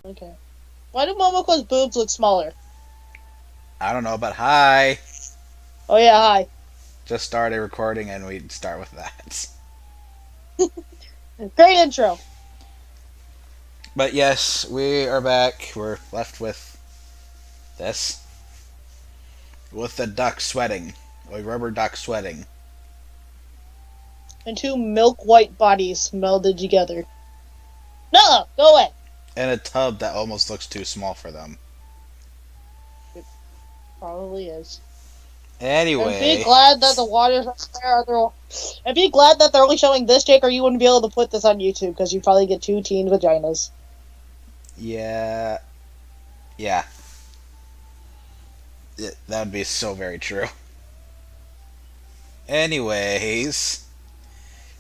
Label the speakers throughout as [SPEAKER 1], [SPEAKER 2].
[SPEAKER 1] Okay. Why do Momoko's boobs look smaller?
[SPEAKER 2] I don't know, but hi.
[SPEAKER 1] Oh yeah, hi.
[SPEAKER 2] Just started recording and we start with that.
[SPEAKER 1] Great intro.
[SPEAKER 2] But yes, we are back. We're left with this. With the duck sweating. A rubber duck sweating.
[SPEAKER 1] And two milk white bodies melded together. No, go away.
[SPEAKER 2] In a tub that almost looks too small for them.
[SPEAKER 1] It probably is. And be
[SPEAKER 2] Anyway.
[SPEAKER 1] glad that the waters are there. And be glad that they're only showing this, Jake, or you wouldn't be able to put this on YouTube because you'd probably get two teen vaginas.
[SPEAKER 2] Yeah. Yeah. That would be so very true. Anyways.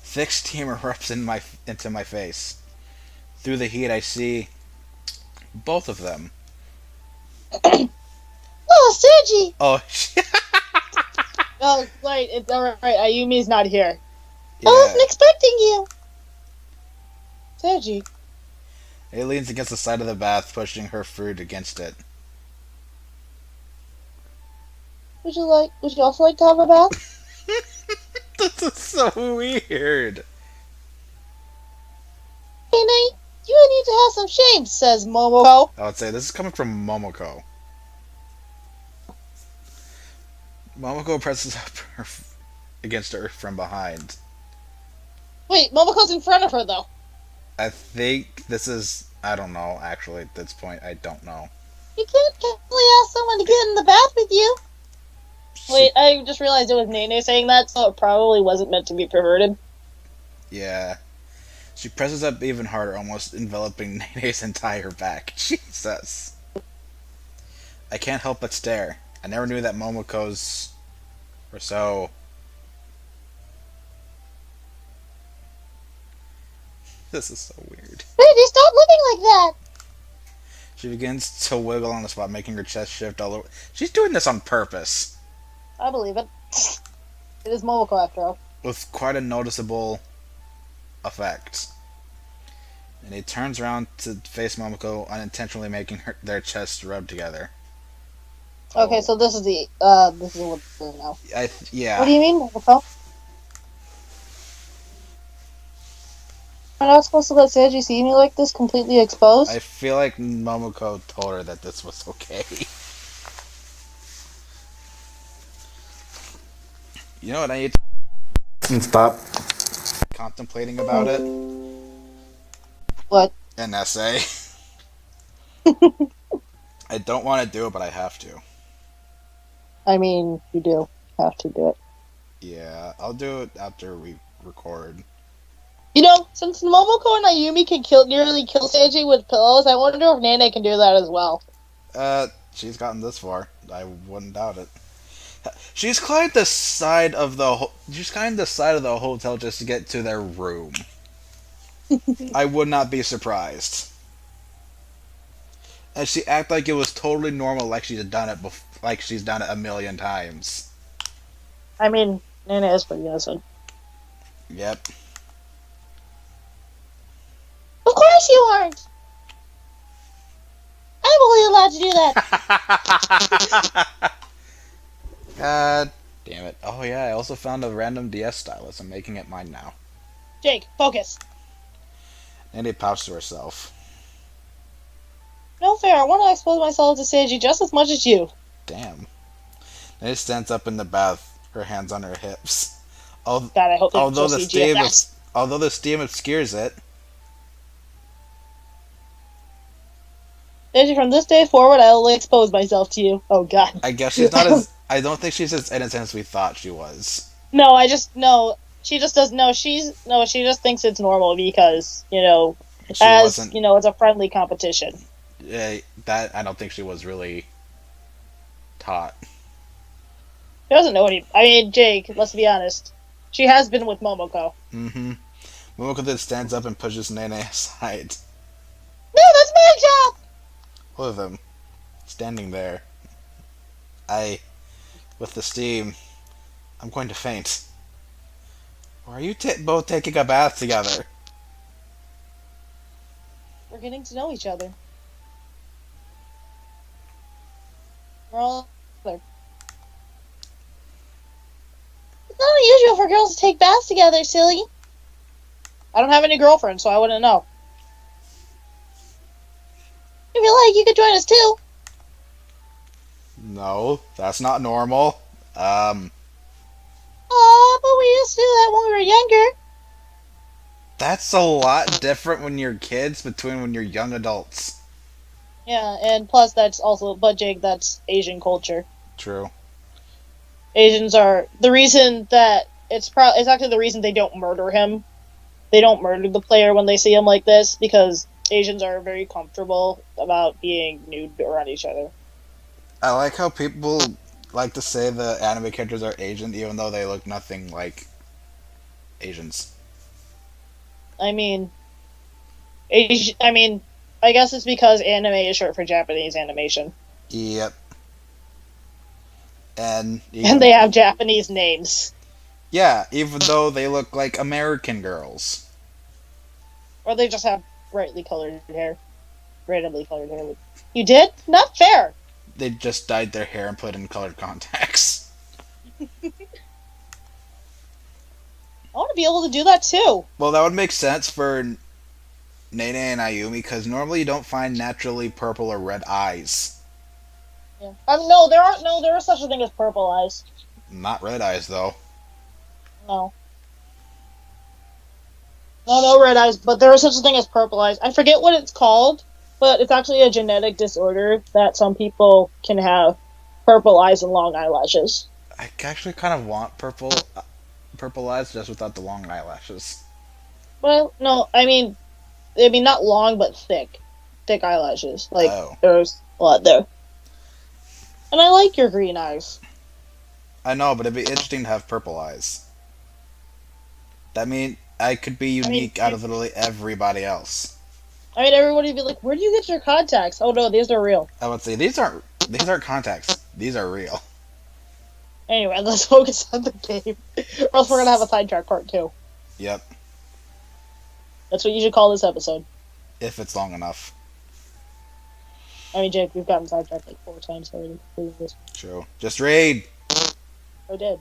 [SPEAKER 2] Thick steam erupts into my face. Through the heat I see both of them.
[SPEAKER 1] Oh, Suji!
[SPEAKER 2] Oh,
[SPEAKER 1] Oh, wait, it's alright. Ayumi's not here.
[SPEAKER 2] yeah.
[SPEAKER 1] I wasn't expecting you. Suji.
[SPEAKER 2] It leans against the side of the bath, pushing her fruit against it.
[SPEAKER 1] Would you also like to have a bath?
[SPEAKER 2] This is so weird.
[SPEAKER 1] Hey, Nate, you need to have some shame, says Momoko.
[SPEAKER 2] I would say this is coming from Momoko. Momoko presses up against her from behind.
[SPEAKER 1] Wait, Momoko's in front of her, though.
[SPEAKER 2] I think this is. I don't know, actually, at this point, I don't know.
[SPEAKER 1] You can't casually ask someone to get in the bath with you. Wait, I just realized it was Nene saying that, so it probably wasn't meant to be perverted.
[SPEAKER 2] Yeah. She presses up even harder, almost enveloping Nene's entire back. Jesus. I can't help but stare. I never knew that Momoko's were so. This is so weird.
[SPEAKER 1] Baby, stop living like that!
[SPEAKER 2] She begins to wiggle on the spot, making her chest shift all over. She's doing this on purpose.
[SPEAKER 1] I believe it. It is Momoko, after all.
[SPEAKER 2] With quite a noticeable effect. And he turns around to face Momoko, unintentionally making their chests rub together.
[SPEAKER 1] Okay, so this is this is what we're doing now.
[SPEAKER 2] Yeah.
[SPEAKER 1] What do you mean, Momoko? Am I not supposed to let Seiji see me like this, completely exposed?
[SPEAKER 2] I feel like Momoko told her that this was okay. You know what I need to stop contemplating about it?
[SPEAKER 1] What?
[SPEAKER 2] An essay. I don't want to do it, but I have to.
[SPEAKER 1] I mean, you do have to do it.
[SPEAKER 2] Yeah, I'll do it after we record.
[SPEAKER 1] You know, since Momoko and Ayumi can nearly kill Seiji with pillows, I wonder if Nene can do that as well.
[SPEAKER 2] She's gotten this far. I wouldn't doubt it. She's climbed the side of the. She's climbed the side of the hotel just to get to their room. I would not be surprised. And she act like it was totally normal, like she's done it like she's done it a million times.
[SPEAKER 1] I mean, Nene is pretty innocent.
[SPEAKER 2] Yep.
[SPEAKER 1] Of course you aren't! I'm only allowed to do that!
[SPEAKER 2] God damn it. Oh yeah, I also found a random DS stylus. I'm making it mine now.
[SPEAKER 1] Jake, focus.
[SPEAKER 2] And it pouts to herself.
[SPEAKER 1] No fair, I want to expose myself to Seiji just as much as you.
[SPEAKER 2] Damn. And it stands up in the bath, her hands on her hips.
[SPEAKER 1] God, I hope
[SPEAKER 2] Although
[SPEAKER 1] there's
[SPEAKER 2] the
[SPEAKER 1] no
[SPEAKER 2] steam although the steam obscures it.
[SPEAKER 1] Seiji, from this day forward, I will expose myself to you. Oh god.
[SPEAKER 2] I guess she's not as. I don't think she's as innocent as we thought she was.
[SPEAKER 1] No, she just doesn't know. She just thinks it's normal because, it's a friendly competition.
[SPEAKER 2] That I don't think she was really taught.
[SPEAKER 1] She doesn't know any. I mean, Jake, let's be honest. She has been with Momoko.
[SPEAKER 2] Mm-hmm. Momoko then stands up and pushes Nene aside.
[SPEAKER 1] No, that's my job!
[SPEAKER 2] Both of them standing there. With the steam, I'm going to faint. Or are you both taking a bath together?
[SPEAKER 1] We're getting to know each other. We're all together. It's not unusual for girls to take baths together, silly. I don't have any girlfriends, so I wouldn't know. If you like, you could join us too.
[SPEAKER 2] No, that's not normal.
[SPEAKER 1] But we used to do that when we were younger.
[SPEAKER 2] That's a lot different when you're kids between when you're young adults.
[SPEAKER 1] Yeah, and plus that's also, but Jake, that's Asian culture.
[SPEAKER 2] True.
[SPEAKER 1] Asians are the reason that it's actually the reason they don't murder him. They don't murder the player when they see him like this because Asians are very comfortable about being nude around each other.
[SPEAKER 2] I like how people like to say the anime characters are Asian even though they look nothing like Asians.
[SPEAKER 1] I mean, I mean, I guess it's because anime is short for Japanese animation,
[SPEAKER 2] Yep. And
[SPEAKER 1] and they have Japanese names,
[SPEAKER 2] yeah, even though they look like American girls.
[SPEAKER 1] or they just have brightly colored hair, randomly colored hair. You did? Not fair.
[SPEAKER 2] They just dyed their hair and put in colored contacts.
[SPEAKER 1] I want to be able to do that too.
[SPEAKER 2] Well, that would make sense for Nene and Ayumi because normally you don't find naturally purple or red eyes.
[SPEAKER 1] Yeah. No, there is such a thing as purple eyes.
[SPEAKER 2] Not red eyes though.
[SPEAKER 1] No. No red eyes, but there is such a thing as purple eyes. I forget what it's called, but it's actually a genetic disorder that some people can have purple eyes and long eyelashes.
[SPEAKER 2] I actually kind of want purple eyes just without the long eyelashes.
[SPEAKER 1] Well, no, I mean not long, but thick eyelashes. Like
[SPEAKER 2] Oh.
[SPEAKER 1] there's a lot there. And I like your green eyes.
[SPEAKER 2] I know, but it'd be interesting to have purple eyes. That means I could be unique out of literally everybody else.
[SPEAKER 1] I mean, everybody would be like, "Where do you get your contacts?" Oh no, these are real.
[SPEAKER 2] I would say these aren't contacts. These are real.
[SPEAKER 1] Anyway, let's focus on the game, or else we're gonna have a sidetrack part 2.
[SPEAKER 2] Yep.
[SPEAKER 1] That's what you should call this episode.
[SPEAKER 2] If it's long enough.
[SPEAKER 1] I mean, Jake, we've gotten sidetracked like 4 times already.
[SPEAKER 2] True. Just raid.
[SPEAKER 1] I did.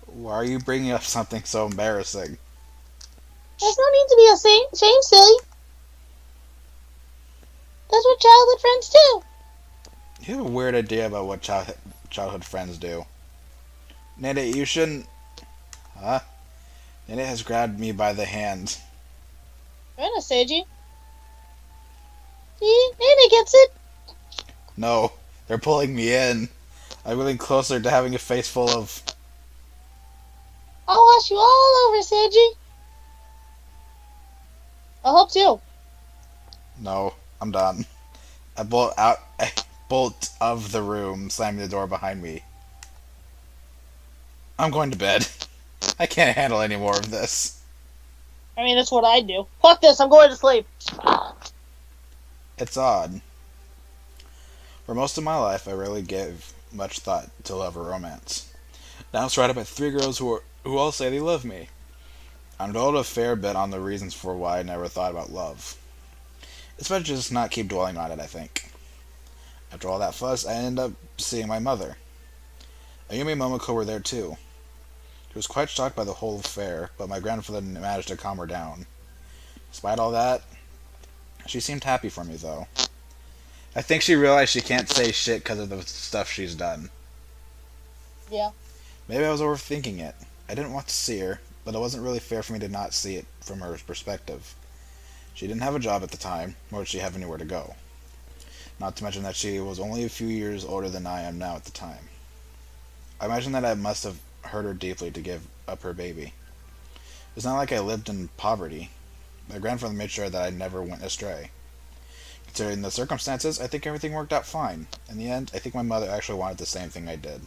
[SPEAKER 2] Why are you bringing up something so embarrassing?
[SPEAKER 1] There's no need to be ashamed, silly. That's what childhood friends do.
[SPEAKER 2] You have a weird idea about what childhood friends do. Nene, you shouldn't... Huh? Nene has grabbed me by the hand.
[SPEAKER 1] Anna, Seiji. See? Nene gets it.
[SPEAKER 2] No, they're pulling me in. I'm getting closer to having a face full of...
[SPEAKER 1] I'll wash you all over, Seiji. I'll help too.
[SPEAKER 2] No, I'm done. I bolt of the room, slamming the door behind me. I'm going to bed. I can't handle any more of this.
[SPEAKER 1] I mean, that's what I do. Fuck this, I'm going to sleep.
[SPEAKER 2] It's odd. For most of my life, I rarely gave much thought to love or romance. Now I'm surrounded by 3 girls who all say they love me. I'm dwelled a fair bit on the reasons for why I never thought about love. It's better to just not keep dwelling on it, I think. After all that fuss, I ended up seeing my mother. Ayumi and Momoko were there too. She was quite shocked by the whole affair, but my grandfather managed to calm her down. Despite all that, she seemed happy for me, though. I think she realized she can't say shit because of the stuff she's done.
[SPEAKER 1] Yeah.
[SPEAKER 2] Maybe I was overthinking it. I didn't want to see her, but it wasn't really fair for me to not see it from her perspective. She didn't have a job at the time, nor did she have anywhere to go. Not to mention that she was only a few years older than I am now at the time. I imagine that I must have hurt her deeply to give up her baby. It's not like I lived in poverty. My grandfather made sure that I never went astray. Considering the circumstances, I think everything worked out fine. In the end, I think my mother actually wanted the same thing I did.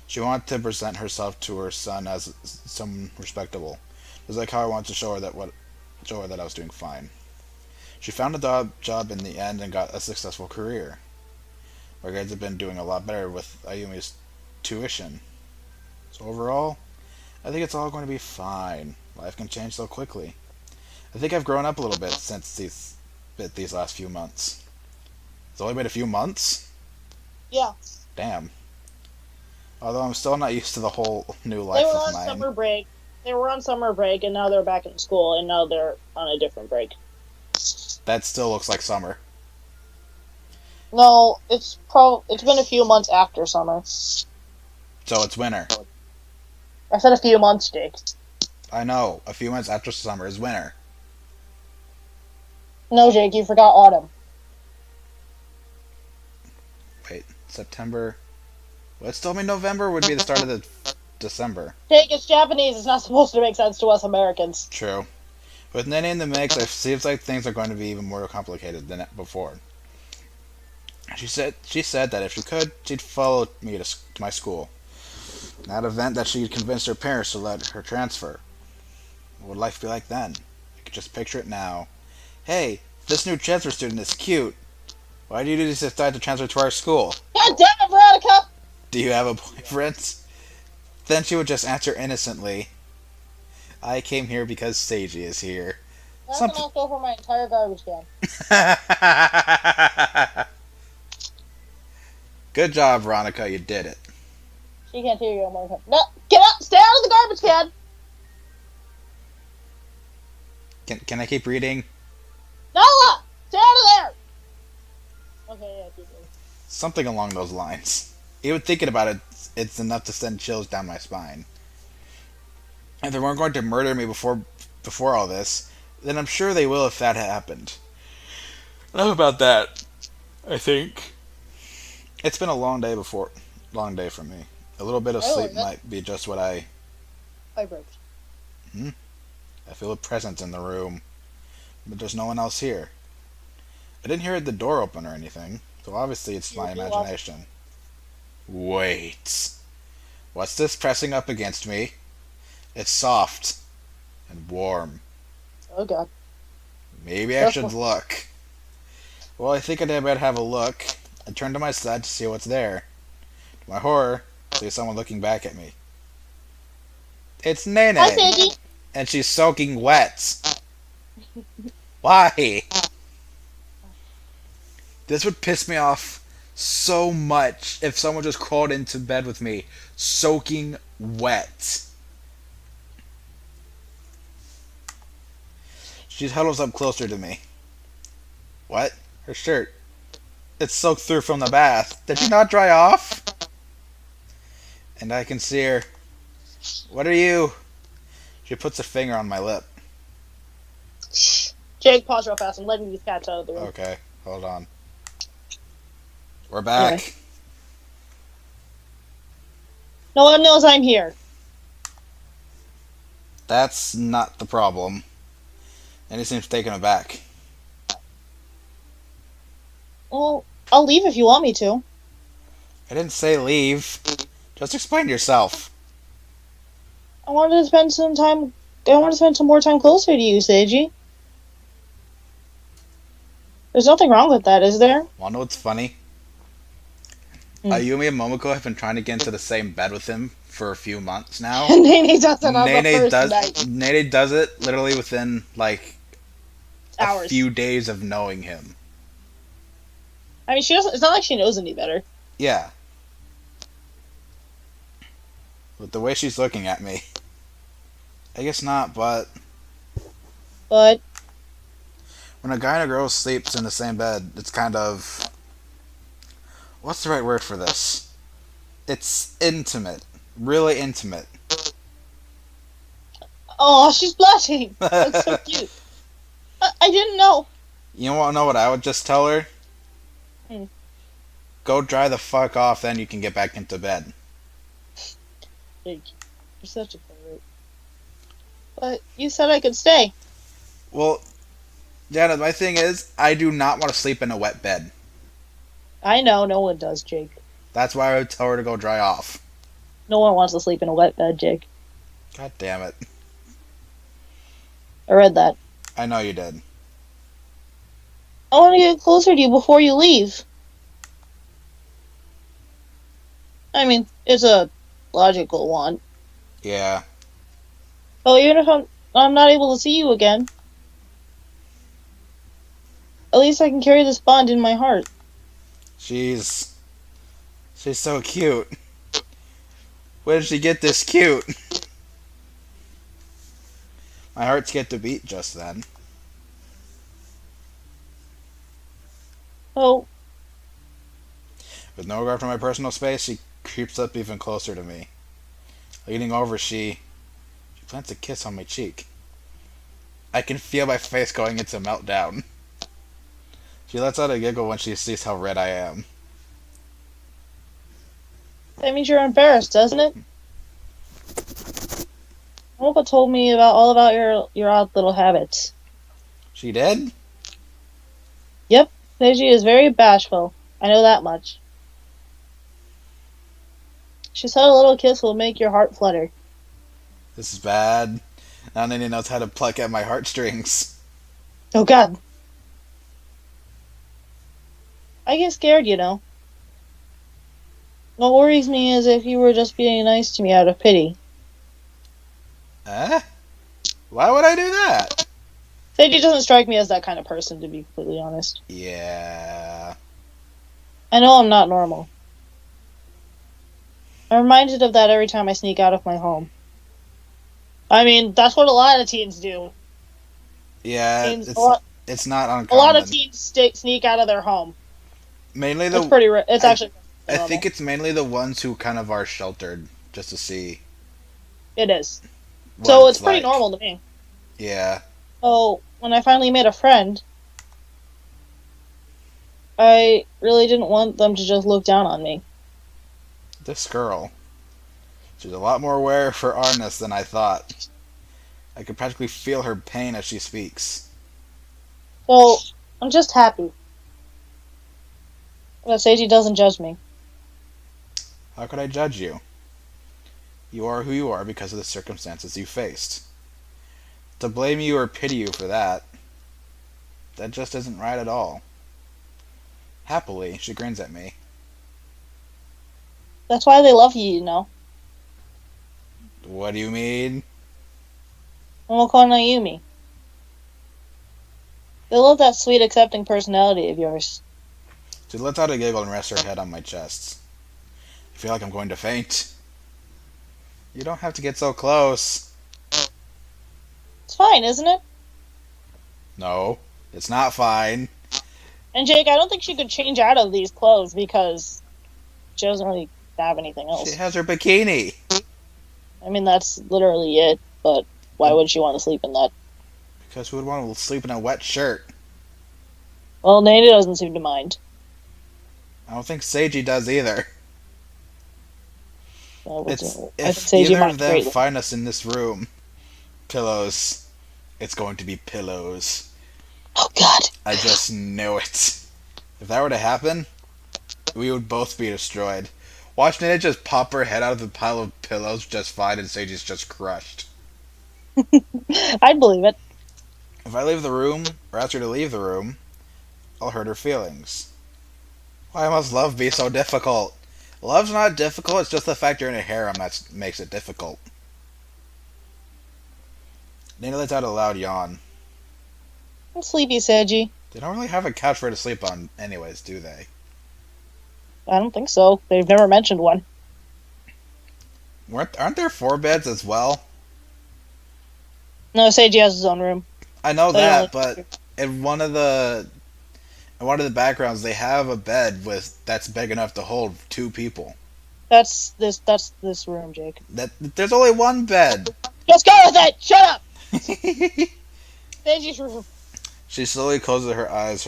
[SPEAKER 2] She wanted to present herself to her son as someone respectable. It was like how I wanted to show her that I was doing fine. She found a job in the end and got a successful career. My grades have been doing a lot better with Ayumi's tuition. So overall, I think it's all going to be fine. Life can change so quickly. I think I've grown up a little bit since these last few months. It's only been a few months?
[SPEAKER 1] Yeah.
[SPEAKER 2] Damn. Although I'm still not used to the whole new
[SPEAKER 1] They were
[SPEAKER 2] life of
[SPEAKER 1] on
[SPEAKER 2] mine.
[SPEAKER 1] summer break. They were on summer break, and now they're back in school, and now they're on a different break.
[SPEAKER 2] That still looks like summer.
[SPEAKER 1] No, it's been a few months after summer.
[SPEAKER 2] So it's winter.
[SPEAKER 1] I said a few months, Jake.
[SPEAKER 2] I know. A few months after summer is winter.
[SPEAKER 1] No, Jake, you forgot autumn.
[SPEAKER 2] Wait, September. Well, it still mean November would be the start of the December.
[SPEAKER 1] Jake, it's Japanese. It's not supposed to make sense to us Americans.
[SPEAKER 2] True. With Nene in the mix, it seems like things are going to be even more complicated than before. She said that if she could, she'd follow me to my school. In that event, that she'd convince her parents to let her transfer. What would life be like then? I could just picture it now. Hey, this new transfer student is cute. Why do you decide to transfer to our school?
[SPEAKER 1] God damn it, Veronica!
[SPEAKER 2] Do you have a boyfriend? Then she would just answer innocently, I came here because Seiji is here.
[SPEAKER 1] That's an knocked over my entire garbage can.
[SPEAKER 2] Good job, Veronica. You did it.
[SPEAKER 1] She can't hear you anymore. No, get up! Stay out of the garbage can!
[SPEAKER 2] Can I keep reading?
[SPEAKER 1] Nala! Stay out of there! Okay, yeah, keep reading.
[SPEAKER 2] Something along those lines. Even thinking about it, it's enough to send chills down my spine. If they weren't going to murder me before all this, then I'm sure they will if that happened. Enough about that, I think. It's been a long day for me. A little bit of sleep might be just what I
[SPEAKER 1] burped.
[SPEAKER 2] I feel a presence in the room, but there's no one else here. I didn't hear the door open or anything, so obviously it's my imagination. Wait. What's this pressing up against me? It's soft and warm.
[SPEAKER 1] Oh god.
[SPEAKER 2] Maybe I should look. Well, I think I'd better have a look. I turned to my side to see what's there. To my horror, I see someone looking back at me. It's Nene!
[SPEAKER 1] Hi, Seiji!
[SPEAKER 2] And she's soaking wet. Why? This would piss me off so much if someone just crawled into bed with me, soaking wet. She huddles up closer to me. What? Her shirt. It's soaked through from the bath. Did she not dry off? And I can see her. What are you? She puts a finger on my lip.
[SPEAKER 1] Jake, pause real fast. I'm letting these cats out of the room.
[SPEAKER 2] Okay, hold on. We're back.
[SPEAKER 1] Okay. No one knows I'm here.
[SPEAKER 2] That's not the problem. And he seems taken aback.
[SPEAKER 1] Well, I'll leave if you want me to.
[SPEAKER 2] I didn't say leave. Just explain yourself.
[SPEAKER 1] I wanted to spend some more time closer to you, Seiji. There's nothing wrong with that, is there?
[SPEAKER 2] Wanna know what's funny? Ayumi and Momoko have been trying to get into the same bed with him for a few months now.
[SPEAKER 1] Nene does it on the first night.
[SPEAKER 2] Nene does it literally within, like,
[SPEAKER 1] hours.
[SPEAKER 2] A few days of knowing him.
[SPEAKER 1] I mean, she doesn't. It's not like she knows any better.
[SPEAKER 2] Yeah. But the way she's looking at me, I guess not. But
[SPEAKER 1] when
[SPEAKER 2] a guy and a girl sleeps in the same bed, it's kind of, what's the right word for this? It's intimate, really intimate.
[SPEAKER 1] Oh, she's blushing. That's so cute. I didn't know.
[SPEAKER 2] You want to know what I would just tell her? Go dry the fuck off, then you can get back into bed.
[SPEAKER 1] You're such a pervert. But you said I could stay.
[SPEAKER 2] Well, Janet, my thing is, I do not want to sleep in a wet bed.
[SPEAKER 1] I know, no one does, Jake.
[SPEAKER 2] That's why I would tell her to go dry off.
[SPEAKER 1] No one wants to sleep in a wet bed, Jake.
[SPEAKER 2] God damn it.
[SPEAKER 1] I read that.
[SPEAKER 2] I know you did.
[SPEAKER 1] I want to get closer to you before you leave. I mean, it's a logical one.
[SPEAKER 2] Yeah.
[SPEAKER 1] But even if I'm not able to see you again, at least I can carry this bond in my heart.
[SPEAKER 2] She's she's so cute. Where did she get this cute? My heart skipped a beat just then.
[SPEAKER 1] Oh,
[SPEAKER 2] With no regard for my personal space, she creeps up even closer to me. Leaning over, she plants a kiss on my cheek. I can feel my face going into meltdown. She lets out a giggle when she sees how red I am.
[SPEAKER 1] that means you're embarrassed, doesn't it? Mocha told me about all about your odd little habits.
[SPEAKER 2] She did?
[SPEAKER 1] Yep, Seiji is very bashful. I know that much. She said a little kiss will make your heart flutter.
[SPEAKER 2] This is bad. Now Nini knows how to pluck at my heartstrings.
[SPEAKER 1] Oh God, I get scared, you know. What worries me is if you were just being nice to me out of pity.
[SPEAKER 2] Eh? Why would I do that?
[SPEAKER 1] Seiji doesn't strike me as that kind of person, to be completely honest.
[SPEAKER 2] Yeah.
[SPEAKER 1] I know I'm not normal. I'm reminded of that every time I sneak out of my home. I mean, that's what a lot of teens do.
[SPEAKER 2] Yeah,
[SPEAKER 1] Teens, a lot
[SPEAKER 2] not
[SPEAKER 1] A lot of
[SPEAKER 2] uncommon.
[SPEAKER 1] teens sneak out of their home.
[SPEAKER 2] Mainly
[SPEAKER 1] It's pretty. It's actually.
[SPEAKER 2] I think it's mainly the ones who kind of are sheltered just to see
[SPEAKER 1] It is.
[SPEAKER 2] what
[SPEAKER 1] So it's pretty
[SPEAKER 2] like.
[SPEAKER 1] normal to me.
[SPEAKER 2] Yeah.
[SPEAKER 1] So when I finally made a friend, I really didn't want them to just look down on me.
[SPEAKER 2] This girl. She's a lot more aware of her oddness than I thought. I can practically feel her pain as she speaks.
[SPEAKER 1] So I'm just happy that Seiji doesn't judge me.
[SPEAKER 2] How could I judge you? You are who you are because of the circumstances you faced. To blame you or pity you for that just isn't right at all. Happily, she grins at me.
[SPEAKER 1] That's why they love you, you know.
[SPEAKER 2] What do you mean?
[SPEAKER 1] Momoko no Yumi. They love that sweet, accepting personality of yours.
[SPEAKER 2] She lets out a giggle and rests her head on my chest. I feel like I'm going to faint. You don't have to get so close.
[SPEAKER 1] It's fine, isn't it?
[SPEAKER 2] No, it's not fine.
[SPEAKER 1] And Jake, I don't think she could change out of these clothes because she doesn't really have anything else.
[SPEAKER 2] She has her bikini.
[SPEAKER 1] I mean, that's literally it, but why would she want to sleep in that?
[SPEAKER 2] Because who would want to sleep in a wet shirt?
[SPEAKER 1] Well, Nana doesn't seem to mind.
[SPEAKER 2] I don't think Seiji does either.
[SPEAKER 1] I
[SPEAKER 2] If
[SPEAKER 1] think Seiji
[SPEAKER 2] either
[SPEAKER 1] minds
[SPEAKER 2] of them
[SPEAKER 1] greatly.
[SPEAKER 2] find us in this room, pillows, it's going to be pillows.
[SPEAKER 1] Oh God.
[SPEAKER 2] I just knew it. If that were to happen, we would both be destroyed. Watch Nina just pop her head out of the pile of pillows just fine and Seiji's just crushed.
[SPEAKER 1] I'd believe it.
[SPEAKER 2] If I leave the room, or ask her to leave the room, I'll hurt her feelings. Why must love be so difficult? Love's not difficult, it's just the fact you're in a harem that makes it difficult. Nina lets out a loud yawn.
[SPEAKER 1] I'm sleepy, Seiji.
[SPEAKER 2] They don't really have a couch for her to sleep on anyways, do they?
[SPEAKER 1] I don't think so. They've never mentioned one.
[SPEAKER 2] Aren't there 4 beds as well?
[SPEAKER 1] No, Seiji has his own room.
[SPEAKER 2] I know
[SPEAKER 1] They
[SPEAKER 2] that,
[SPEAKER 1] only-
[SPEAKER 2] but in one of the backgrounds they have a bed that's big enough to hold 2 people.
[SPEAKER 1] That's this room, Jake.
[SPEAKER 2] There's only 1 bed.
[SPEAKER 1] Just go with it! Shut up! Seiji's room.
[SPEAKER 2] She slowly closes her eyes,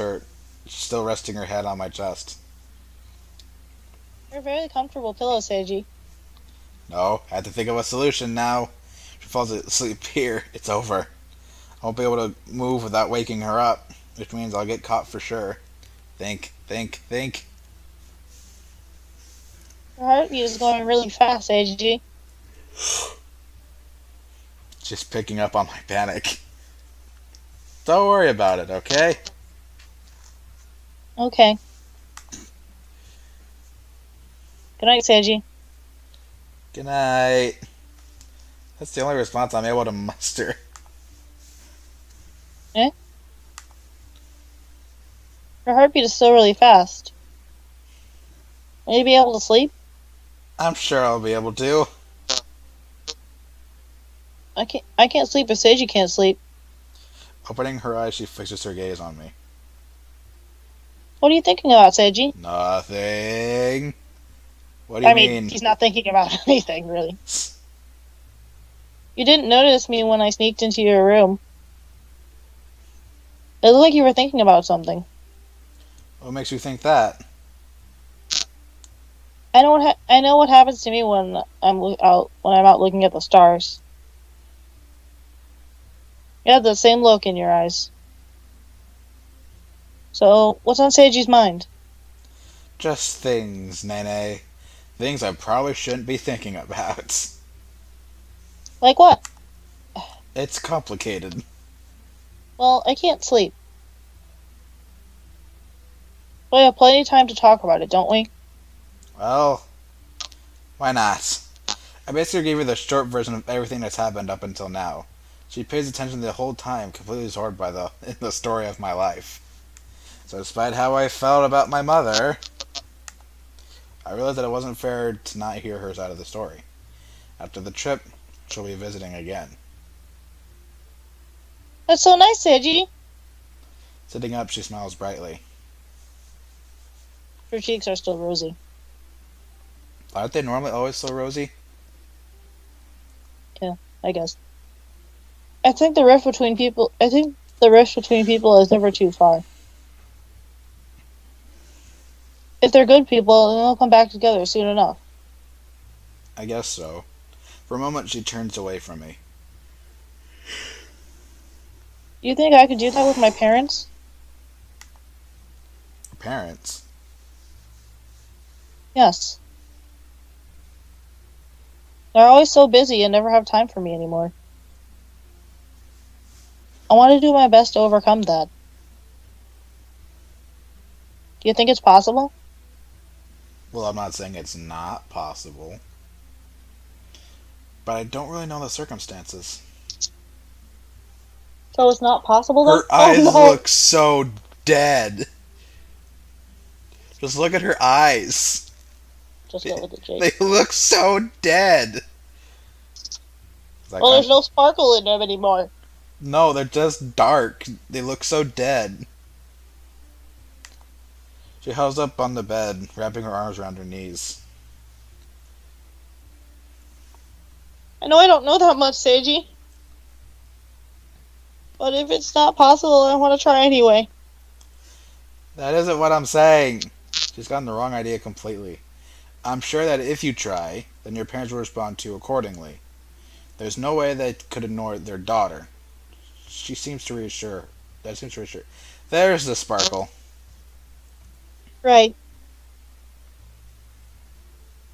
[SPEAKER 2] still resting her head on my chest.
[SPEAKER 1] You're a very comfortable pillow, Seiji.
[SPEAKER 2] No, I have to think of a solution now. If she falls asleep here, it's over. I won't be able to move without waking her up, which means I'll get caught for sure. Think.
[SPEAKER 1] Your heartbeat is going really fast, Seiji.
[SPEAKER 2] Just picking up on my panic. Don't worry about it, okay?
[SPEAKER 1] Okay. Good night, Seiji.
[SPEAKER 2] Good night. That's the only response I'm able to muster.
[SPEAKER 1] Your heartbeat is still really fast. Will you be able to sleep?
[SPEAKER 2] I'm sure I'll be able to.
[SPEAKER 1] I can't sleep if Seiji can't sleep.
[SPEAKER 2] Opening her eyes, she fixes her gaze on me.
[SPEAKER 1] What are you thinking about, Seiji?
[SPEAKER 2] Nothing. What do you
[SPEAKER 1] I mean,
[SPEAKER 2] mean?
[SPEAKER 1] he's not thinking about anything, really. You didn't notice me when I sneaked into your room. It looked like you were thinking about something.
[SPEAKER 2] What makes you think that?
[SPEAKER 1] I know what happens to me when I'm out looking at the stars. You have the same look in your eyes. So, what's on Seiji's mind?
[SPEAKER 2] Just things, Nene. Things I probably shouldn't be thinking about.
[SPEAKER 1] Like what?
[SPEAKER 2] It's complicated.
[SPEAKER 1] Well, I can't sleep. We have plenty of time to talk about it, don't we?
[SPEAKER 2] Well, why not? I basically gave you the short version of everything that's happened up until now. She pays attention the whole time, completely absorbed by the story of my life. So despite how I felt about my mother, I realized that it wasn't fair to not hear her side of the story. After the trip, she'll be visiting again.
[SPEAKER 1] That's so nice, Seiji.
[SPEAKER 2] Sitting up, she smiles brightly.
[SPEAKER 1] Her cheeks are still rosy.
[SPEAKER 2] Aren't they normally always so rosy?
[SPEAKER 1] Yeah, I guess. I think the rift between people is never too far. If they're good people, then they'll come back together soon enough.
[SPEAKER 2] I guess so. For a moment, she turns away from me.
[SPEAKER 1] Do you think I could do that with my parents?
[SPEAKER 2] Her parents?
[SPEAKER 1] Yes. They're always so busy and never have time for me anymore. I want to do my best to overcome that. Do you think it's possible?
[SPEAKER 2] Well, I'm not saying it's not possible. But I don't really know the circumstances.
[SPEAKER 1] So it's not possible then?
[SPEAKER 2] Her eyes
[SPEAKER 1] Oh no!
[SPEAKER 2] look so dead. Just look at her eyes.
[SPEAKER 1] Just go with the Jake.
[SPEAKER 2] They look so dead. Like,
[SPEAKER 1] Well, there's no sparkle in them anymore.
[SPEAKER 2] no, they're just dark. They look so dead. She huddles up on the bed, wrapping her arms around her knees.
[SPEAKER 1] I know I don't know that much, Seiji. But if it's not possible, I want to try anyway.
[SPEAKER 2] That isn't what I'm saying. She's gotten the wrong idea completely. I'm sure that if you try, then your parents will respond to you accordingly. There's no way they could ignore their daughter. She seems to reassure. That seems to reassure. There's the sparkle.
[SPEAKER 1] Right.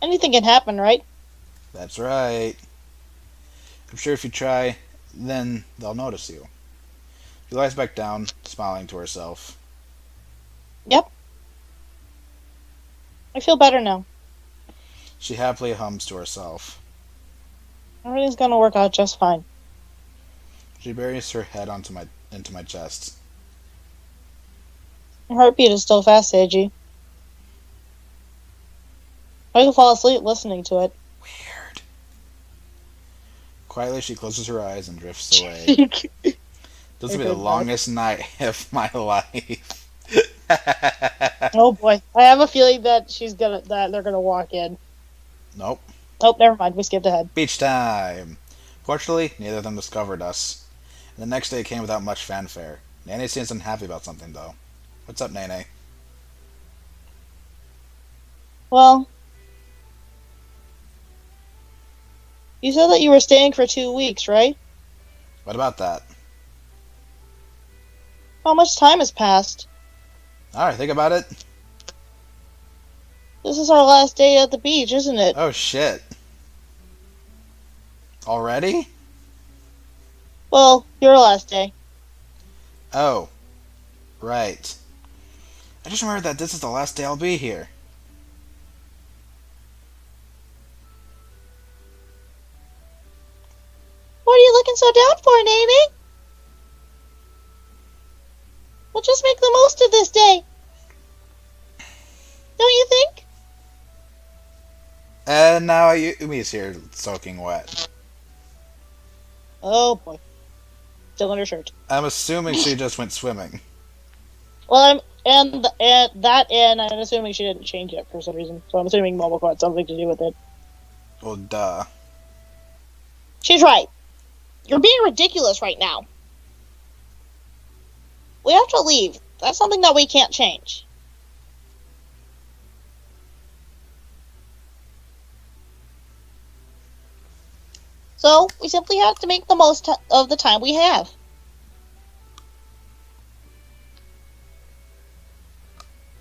[SPEAKER 1] Anything can happen, right?
[SPEAKER 2] That's right. I'm sure if you try, then they'll notice you. She lies back down, smiling to herself.
[SPEAKER 1] Yep. I feel better now.
[SPEAKER 2] She happily hums to herself.
[SPEAKER 1] Everything's gonna work out just fine.
[SPEAKER 2] She buries her head into my chest.
[SPEAKER 1] My heartbeat is still fast, Seiji. I can fall asleep listening to it.
[SPEAKER 2] Weird. Quietly, she closes her eyes and drifts away. This will be the longest night of my life.
[SPEAKER 1] Oh boy, I have a feeling that they're gonna walk in.
[SPEAKER 2] Nope.
[SPEAKER 1] Oh, never mind. We skipped ahead.
[SPEAKER 2] Beach time. Fortunately, neither of them discovered us. And the next day came without much fanfare. Nene seems unhappy about something, though. What's up, Nene?
[SPEAKER 1] Well, you said that you were staying for 2 weeks, right?
[SPEAKER 2] What about that?
[SPEAKER 1] How much time has passed?
[SPEAKER 2] Alright, think about it.
[SPEAKER 1] This is our last day at the beach, isn't it?
[SPEAKER 2] Oh, shit. Already?
[SPEAKER 1] Well, your last day.
[SPEAKER 2] Oh. Right. I just remembered that this is the last day I'll be here.
[SPEAKER 1] What are you looking so down for, Nene? We'll just make the most of this day. Don't you think?
[SPEAKER 2] And now Yumi's here soaking wet.
[SPEAKER 1] Oh boy, still in her shirt.
[SPEAKER 2] I'm assuming she just went swimming.
[SPEAKER 1] Well, and I'm assuming she didn't change it for some reason. So I'm assuming Momoko had something to do with it.
[SPEAKER 2] Well, duh.
[SPEAKER 1] She's right. You're being ridiculous right now. We have to leave. That's something that we can't change. So we simply have to make the most of the time we have.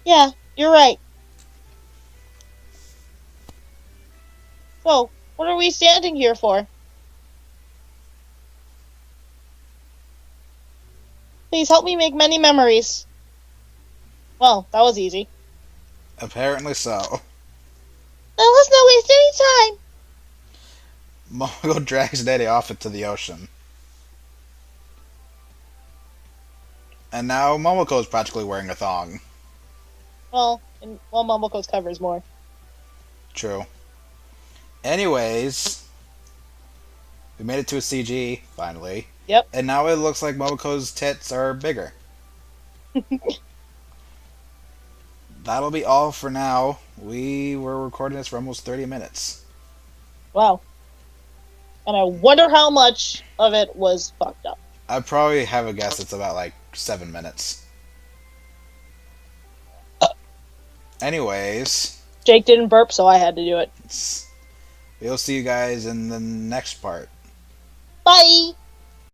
[SPEAKER 1] Yeah, you're right. So, what are we standing here for? Please help me make many memories. Well, that was easy.
[SPEAKER 2] Apparently so.
[SPEAKER 1] Now let's not waste any time.
[SPEAKER 2] Momoko drags Daddy off into the ocean. And now Momoko is practically wearing a thong.
[SPEAKER 1] Well, Momoko's covers more.
[SPEAKER 2] True. Anyways, we made it to a CG, finally.
[SPEAKER 1] Yep.
[SPEAKER 2] And now it looks like Momoko's tits are bigger. That'll be all for now. We were recording this for almost 30 minutes.
[SPEAKER 1] Wow. And I wonder how much of it was fucked up.
[SPEAKER 2] I probably have a guess it's about like 7 minutes. Anyways,
[SPEAKER 1] Jake didn't burp, so I had to do it.
[SPEAKER 2] we'll see you guys in the next part.
[SPEAKER 1] Bye!